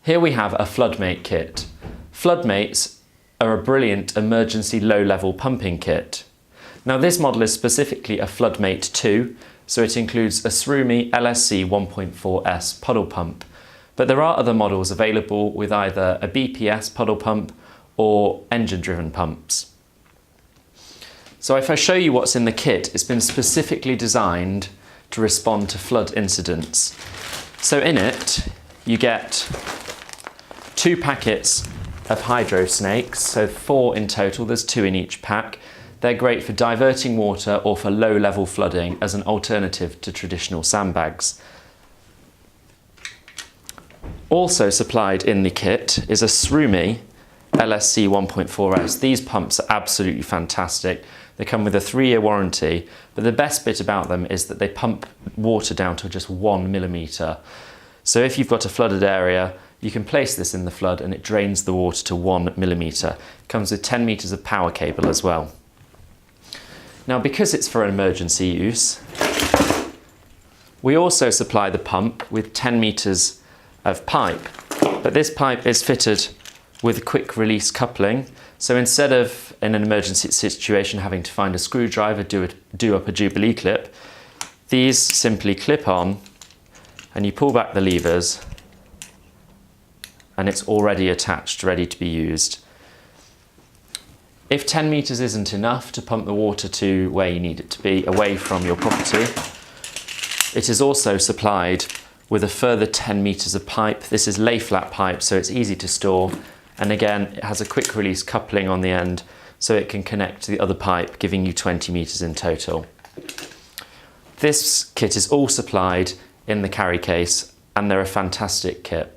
Here we have a Floodmate kit. Floodmates are a brilliant emergency low-level pumping kit. Now this model is specifically a Floodmate 2, so it includes a Tsurumi LSC 1.4S puddle pump. But there are other models available with either a BPS puddle pump or engine-driven pumps. So if I show you what's in the kit, it's been specifically designed to respond to flood incidents. So in it, you get 2 packets of Hydrosacks, so 4 in total, there's 2 in each pack. They're great for diverting water or for low-level flooding as an alternative to traditional sandbags. Also supplied in the kit is a Tsurumi LSC 1.4S. These pumps are absolutely fantastic. They come with a 3-year warranty, but the best bit about them is that they pump water down to just 1 millimetre. So if you've got a flooded area, you can place this in the flood and it drains the water to 1 millimetre. It comes with 10 metres of power cable as well. Now, because it's for emergency use, we also supply the pump with 10 metres of pipe, but this pipe is fitted with quick release coupling. So instead of in an emergency situation having to find a screwdriver, do up a Jubilee clip, these simply clip on and you pull back the levers and it's already attached, ready to be used. If 10 metres isn't enough to pump the water to where you need it to be, away from your property, it is also supplied with a further 10 metres of pipe. This is lay flat pipe, so it's easy to store. And again, it has a quick release coupling on the end, so it can connect to the other pipe, giving you 20 metres in total. This kit is all supplied in the carry case, and they're a fantastic kit.